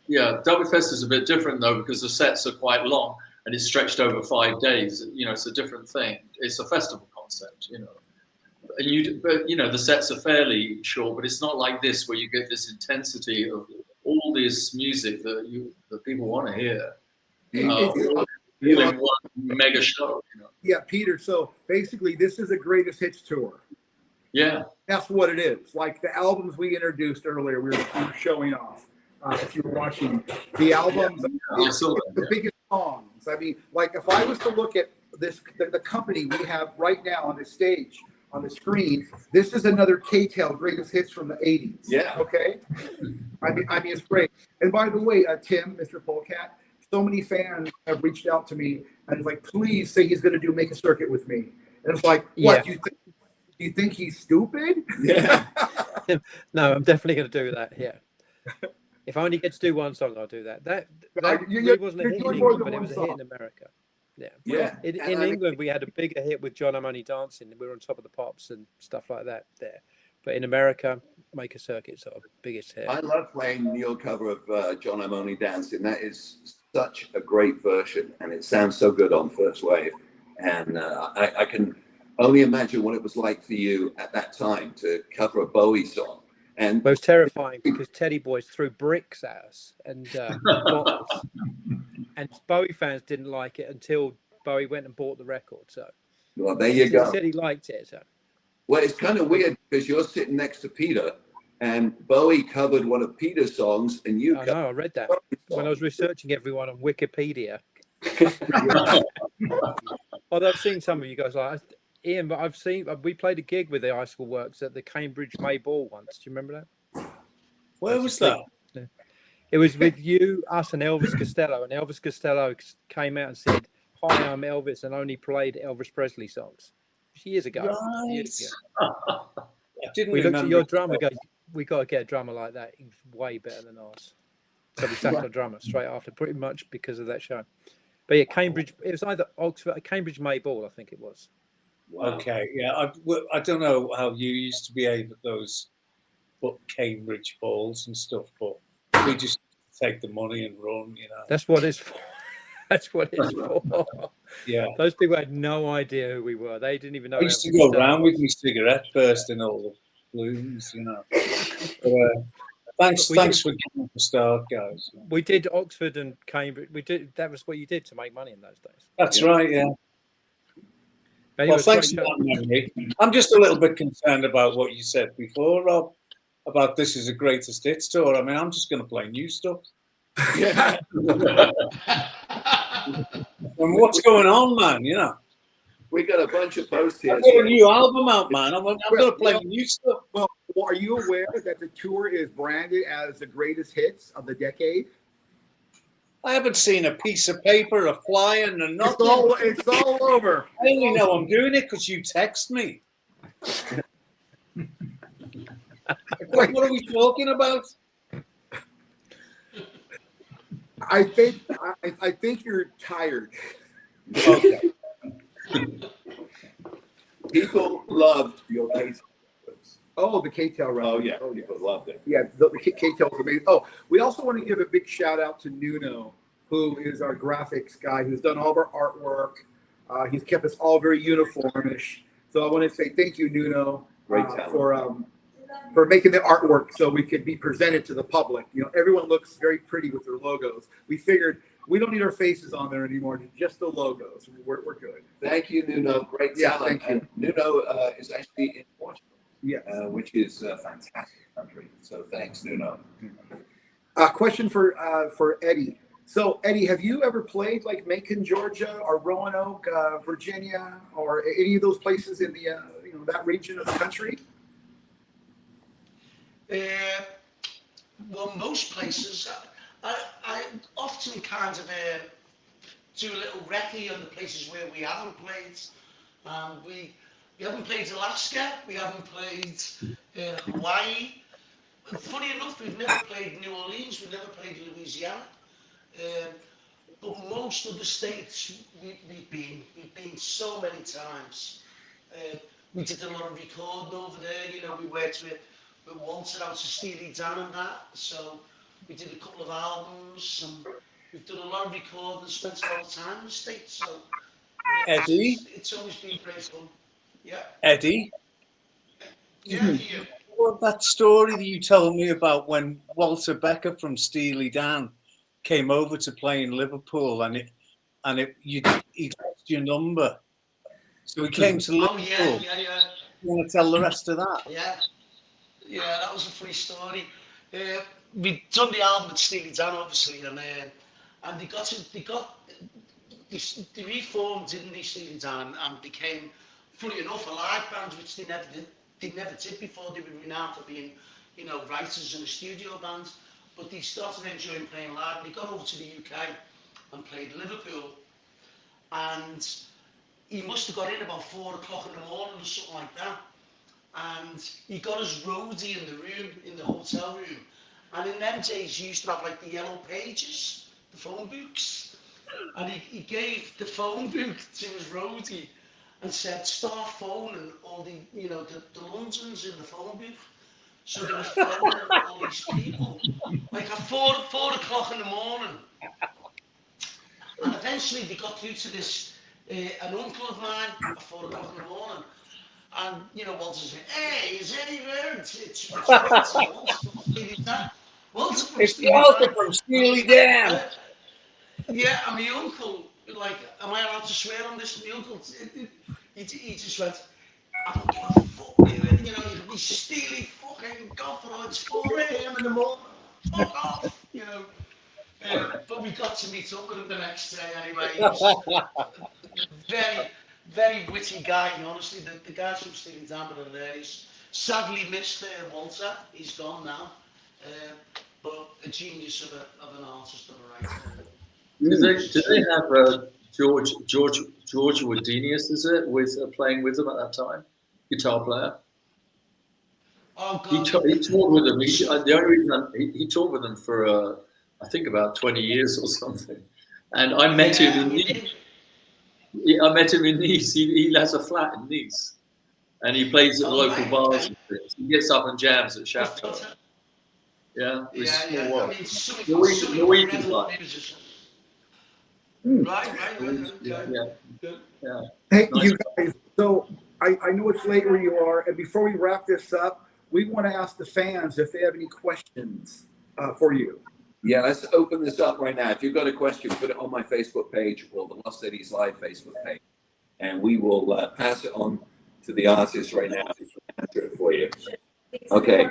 Yeah, W Fest is a bit different though, because the sets are quite long and it's stretched over 5 days. You know, it's a different thing. It's a festival concept, you know. But you know, the sets are fairly short, but it's not like this where you get this intensity of all this music that people want to hear. In one mega show, you know. Yeah, Peter. So basically, this is a greatest hits tour. Yeah, that's what it is. Like the albums we introduced earlier, we were showing off. If you were watching the albums, the biggest songs. I mean, like if I was to look at this, the company we have right now on this stage, on the screen, this is another K-Tel greatest hits from the 80s. Yeah. Okay. I mean, it's great. And by the way, Tim, Mr. Polecat, so many fans have reached out to me and it's like, please say he's going to make a circuit with me. And it's like, what? Yeah. Do you think he's stupid? Yeah. No, I'm definitely going to do that. Yeah. If I only get to do one song, I'll do that. That really wasn't a hit in England, but it was a hit in America. Yeah. Yeah. In England, we had a bigger hit with John I'm Only Dancing. We were on Top of the Pops and stuff like that there. But in America, Make a Circuit sort of biggest hit. I love playing your cover of John I'm Only Dancing. That is such a great version, and it sounds so good on First Wave. And I can only imagine what it was like for you at that time to cover a Bowie song. And it was terrifying because Teddy Boys threw bricks at us and bottles. And Bowie fans didn't like it until Bowie went and bought the record. So, well, there you go. He said he liked it. So. Well, it's kind of weird because you're sitting next to Peter, and Bowie covered one of Peter's songs, and you. I know. I read that when I was researching everyone on Wikipedia. Although I've seen some of you guys like Ian, but we played a gig with the Icicle Works at the Cambridge May Ball once. Do you remember that? Where was that? It was with you, us, and Elvis Costello. And Elvis Costello came out and said, "Hi, I'm Elvis, and only played Elvis Presley songs." Years ago. Right. Years ago. I didn't we looked at your drummer and go, we got to get a drummer like that. He's way better than ours. So we sacked our drummer straight after, pretty much because of that show. But yeah, Cambridge, it was either Oxford, Cambridge May Ball, I think it was. Wow. Okay, yeah, I don't know how you used to behave at those Cambridge balls and stuff, but we just take the money and run, you know. That's what it's for. That's what it's for. Yeah. Those people had no idea who we were. They didn't even know. I used to go around with my cigarette bursting all the balloons, you know. But, thanks for giving the start, guys. We did Oxford and Cambridge. That was what you did to make money in those days. That's right, yeah. Anyway, well, thanks for that, Mary. I'm just a little bit concerned about what you said before, Rob, about this is a greatest hits tour. I mean, I'm just going to play new stuff. Yeah. And what's going on, man? You know, we got a bunch of posts here. I've got a new album out, man. I'm going to play new stuff. Well, are you aware that the tour is branded as the greatest hits of the decade? I haven't seen a piece of paper, a flyer, and nothing. It's all over. I only know I'm doing it because you text me. What are we talking about? I think you're tired. Okay. People loved your K-Tel. Oh, the K-Tel record. Oh, yeah. People loved it. Yeah, the K-Tel was amazing. Oh, we also want to give a big shout out to Nuno, who is our graphics guy, who's done all of our artwork. He's kept us all very uniformish. So I want to say thank you, Nuno, for making the artwork so we could be presented to the public. You know, everyone looks very pretty with their logos. We figured We don't need our faces on there anymore. Just the logos. We're good. Thank you, Nuno. Great Yeah, talent. thank you. And Nuno is actually in Portugal, Yes. which is a fantastic country. So thanks, Nuno. A question for Eddie. So Eddie, have you ever played like Macon, Georgia, or Roanoke, Virginia, or any of those places in the that region of the country? Well, most places, I often kind of do a little recce on the places where we haven't played. We haven't played Alaska, we haven't played Hawaii. And funny enough, we've never played New Orleans, we've never played Louisiana. But most of the states we've been so many times. We did a lot of recording over there. You know, we worked with Walter out to Steely Dan and that. So we did a couple of albums, and we've done a lot of recording, spent a lot of time in the States. So Eddie? it's always been great fun. Yeah. Eddie? Yeah, yeah. Well, that story that you told me about when Walter Becker from Steely Dan came over to play in Liverpool, and he lost your number, so he came to Liverpool. Oh yeah. You want to tell the rest of that? Yeah, that was a funny story. We'd done the album with Steely Dan, obviously, and they reformed, didn't they, Steely Dan, and became, funny enough, a live band, which they never did before. They were renowned for being, writers in a studio band, but they started enjoying playing live. They got over to the UK and played Liverpool, and he must have got in about 4 o'clock in the morning or something like that. And he got his roadie in the room, in the hotel room. And in them days, you used to have like the yellow pages, the phone books. And he gave the phone book to his roadie and said, start phoning all the Londons in the phone booth. So they were phoning all these people, like at 4 o'clock in the morning. And eventually they got through to this, an uncle of mine at 4 o'clock in the morning. And, Walter said, hey, is Eddie there? It's Walter from Steely Dan. Walter from It's Steely Walter Dan. from Steely Dan. Yeah, and my uncle, like, am I allowed to swear on this? My uncle, he just went, I don't give a fuck, you can be Steely fucking gopher, it's 4 a.m. in the morning, fuck off, But we got to meet up with him the next day anyway. He was very, very witty guy, honestly. The guys from Steely Dan are there. He's sadly missed Walter. He's gone now. But a genius of an artist, of a writer. Did they have George Woodenius, is it, with playing with them at that time? Guitar player. Oh He God! toured with them. The only reason he toured with them for I think about 20 years or something. And I met him in Nice. I met him in Nice. He has a flat in Nice, and he plays at the local bars. He gets up and jams at Chateau. Yeah, I mean, some incredible musicians. Right. Yeah. Hey, Nice. you guys. So I know it's late where you are, and before we wrap this up, we want to ask the fans if they have any questions for you. Yeah, let's open this up right now. If you've got a question, put it on my Facebook page or the Lost 80's Live Facebook page, and we will pass it on to the artist right now to answer it for you. Okay.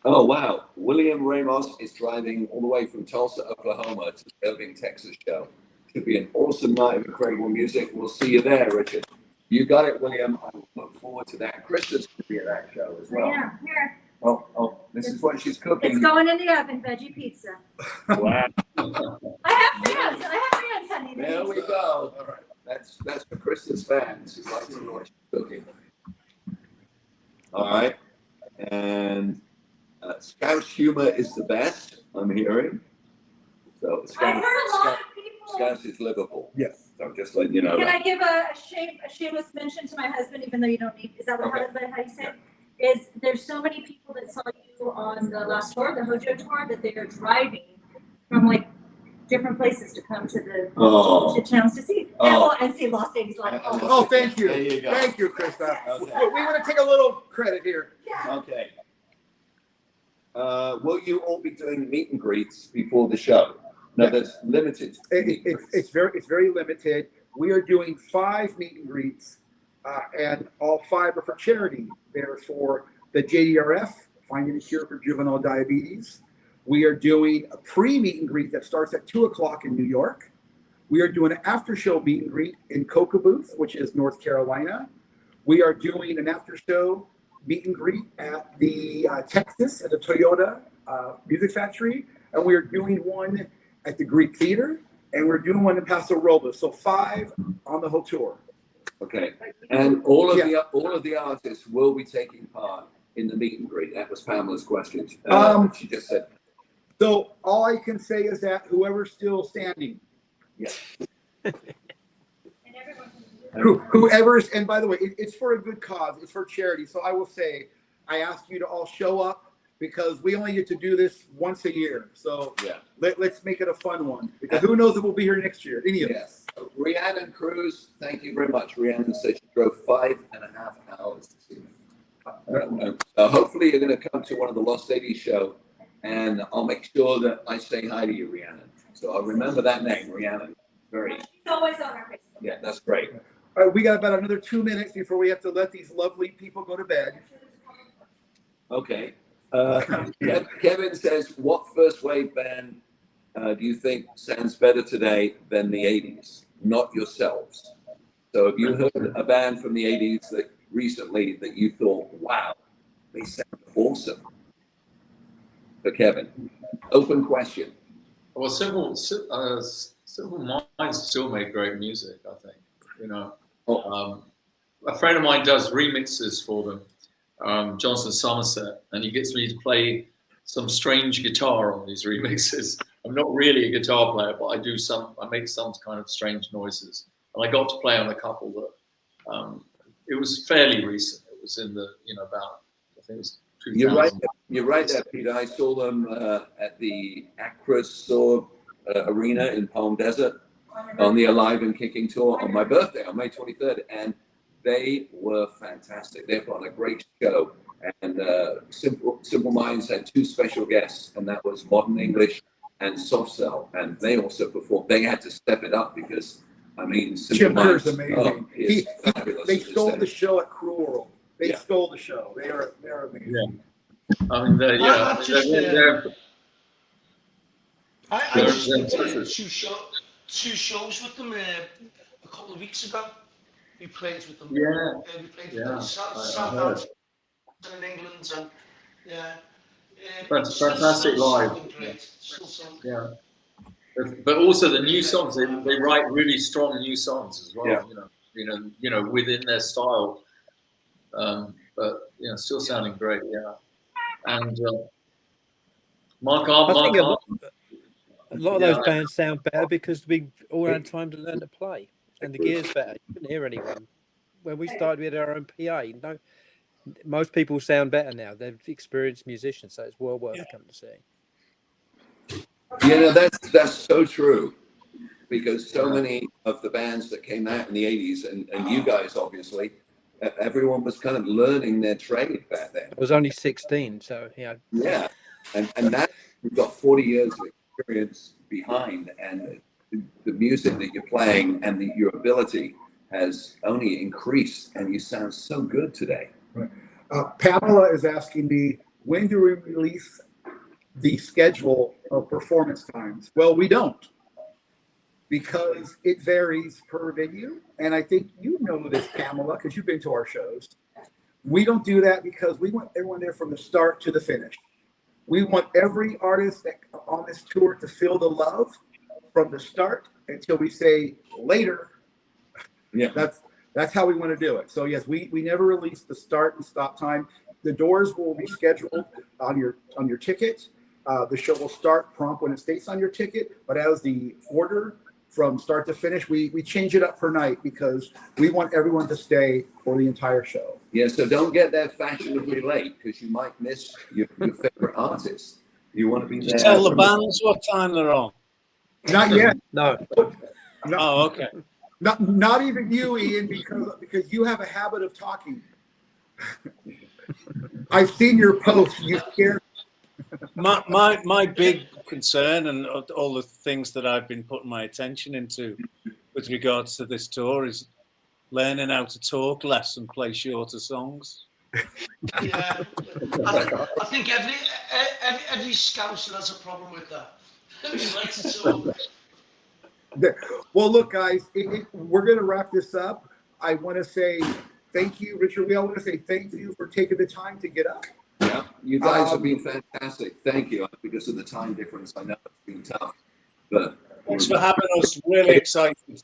Oh, wow. William Ramos is driving all the way from Tulsa, Oklahoma to the Irving, Texas show. Should be an awesome night of incredible music. We'll see you there, Richard. You got it, William. I look forward to that. Krista's going to be at that show as well. Yeah, here. Oh, this is what she's cooking. It's going in the oven, veggie pizza. Wow. I have friends, honey. There we go. All right. That's for Krista's fans who like to know what she's cooking. All right. And Scout's humor is the best, I'm hearing. So I've heard a lot of people. Scout's is Liverpool. Yes. So just letting you know. Can I give a shameless mention to my husband, even though you don't need, is that what, how you say it? Is there's so many people that saw you on the last tour, the Hojo tour, that they are driving from like different places to come to the channels to see and see Lost 80's Live. Oh, thank you. There you go. Thank you, Krista. Okay. We want to take a little credit here. Yeah. Okay. Will you all be doing meet and greets before the show? No, that's limited. It's very limited. We are doing 5 meet and greets, and all 5 are for charity. They're for the JDRF, Finding a Cure for Juvenile Diabetes. We are doing a pre-meet and greet that starts at 2 o'clock in New York. We are doing an after-show meet and greet in Cocoa Booth, which is North Carolina. We are doing an after-show meet and greet at the Texas at the Toyota Music Factory, and we are doing one at the Greek Theater, and we're doing one in Paso Robles. So 5 on the whole tour. Okay, and all of the artists will be taking part in the meet and greet. That was Pamela's question. She just said. So all I can say is that whoever's still standing. Yeah. Whoever's, and by the way, it's for a good cause. It's for charity. So I will say, I ask you to all show up because we only get to do this once a year. So yeah, let's make it a fun one because who knows if we'll be here next year. Any of us. Rhiannon Cruz, thank you very much. Rhiannon said she drove 5.5 hours this evening. Hopefully you're going to come to one of the Lost 80s show, and I'll make sure that I say hi to you, Rhiannon. So I'll remember that name, Rhiannon. Very. She's always on our Facebook. Yeah, that's great. All right, we got about another 2 minutes before we have to let these lovely people go to bed. Okay. Kevin says, what first wave band do you think sounds better today than the 80s? Not yourselves. So have you heard a band from the 80s that recently that you thought, wow, they sound awesome? For Kevin, open question. Well, Simple Minds still make great music, I think. You know, a friend of mine does remixes for them, Johnson Somerset, and he gets me to play some strange guitar on these remixes. I'm not really a guitar player, but I make some kind of strange noises. And I got to play on a couple that, it was fairly recent. It was in the, about, I think it was 2000. You're right there, Peter. I saw them at the Acrosur Arena in Palm Desert on the Alive and Kicking tour on my birthday on May 23rd, and they were fantastic. They put on a great show, and Simple Minds had 2 special guests, and that was Modern English and Soft Cell, and they also performed. They had to step it up because, I mean, Simple Minds, amazing. fabulous. They stole the show at Cruel World. They stole the show. They're amazing. Yeah. I mean, they're I just went to 2 shows with them a couple of weeks ago. We played with them. Yeah. We played with Southampton in England, and fantastic live. Yeah. But also the new songs, they write really strong new songs as well. Yeah. Within their style. But still sounding great. Yeah. And Mark a lot of those bands sound better because we all had time to learn to play, and the gear's better. You couldn't hear anyone. When we started, we had our own PA. No, most people sound better now. They're experienced musicians, so it's well worth coming to see. That's so true, because so many of the bands that came out in the 80s, and you guys obviously, everyone was kind of learning their trade back then. I was only 16, so yeah. Yeah, and now we've got 40 years of experience behind, and the music that you're playing and your ability has only increased, and you sound so good today. Right. Pamela is asking me, when do we release the schedule of performance times? Well, we don't, because it varies per venue. And I think you know this, Pamela, because you've been to our shows. We don't do that because we want everyone there from the start to the finish. We want every artist that on this tour to feel the love from the start until we say later. Yeah, that's how we want to do it. So yes, we never release the start and stop time. The doors will be scheduled on your ticket. The show will start prompt when it states on your ticket, but as the order from start to finish, we change it up per night because we want everyone to stay for the entire show. Yeah, so don't get there fashionably late because you might miss your favorite artist. You want to be there. Tell the bands what time they're on. Not yet. No. Oh, okay. Not even you, Ian, because you have a habit of talking. I've seen your posts. You scare. My big concern and all the things that I've been putting my attention into with regards to this tour is learning how to talk less and play shorter songs. Yeah, I think every Scouser has a problem with that. We like to talk. Well, look, guys, we're going to wrap this up. I want to say thank you, Richard. We all want to say thank you for taking the time to get up. Yeah, you guys have been fantastic. Thank you. Because of the time difference, I know it's been tough. But Thanks for having us. Really excited.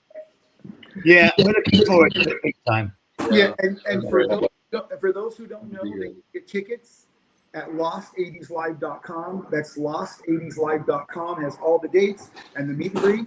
Yeah, we're looking forward to it big time. Yeah, and for those who don't know, they can get tickets at lost80slive.com. That's lost80slive.com. Has all the dates and the meet and greets.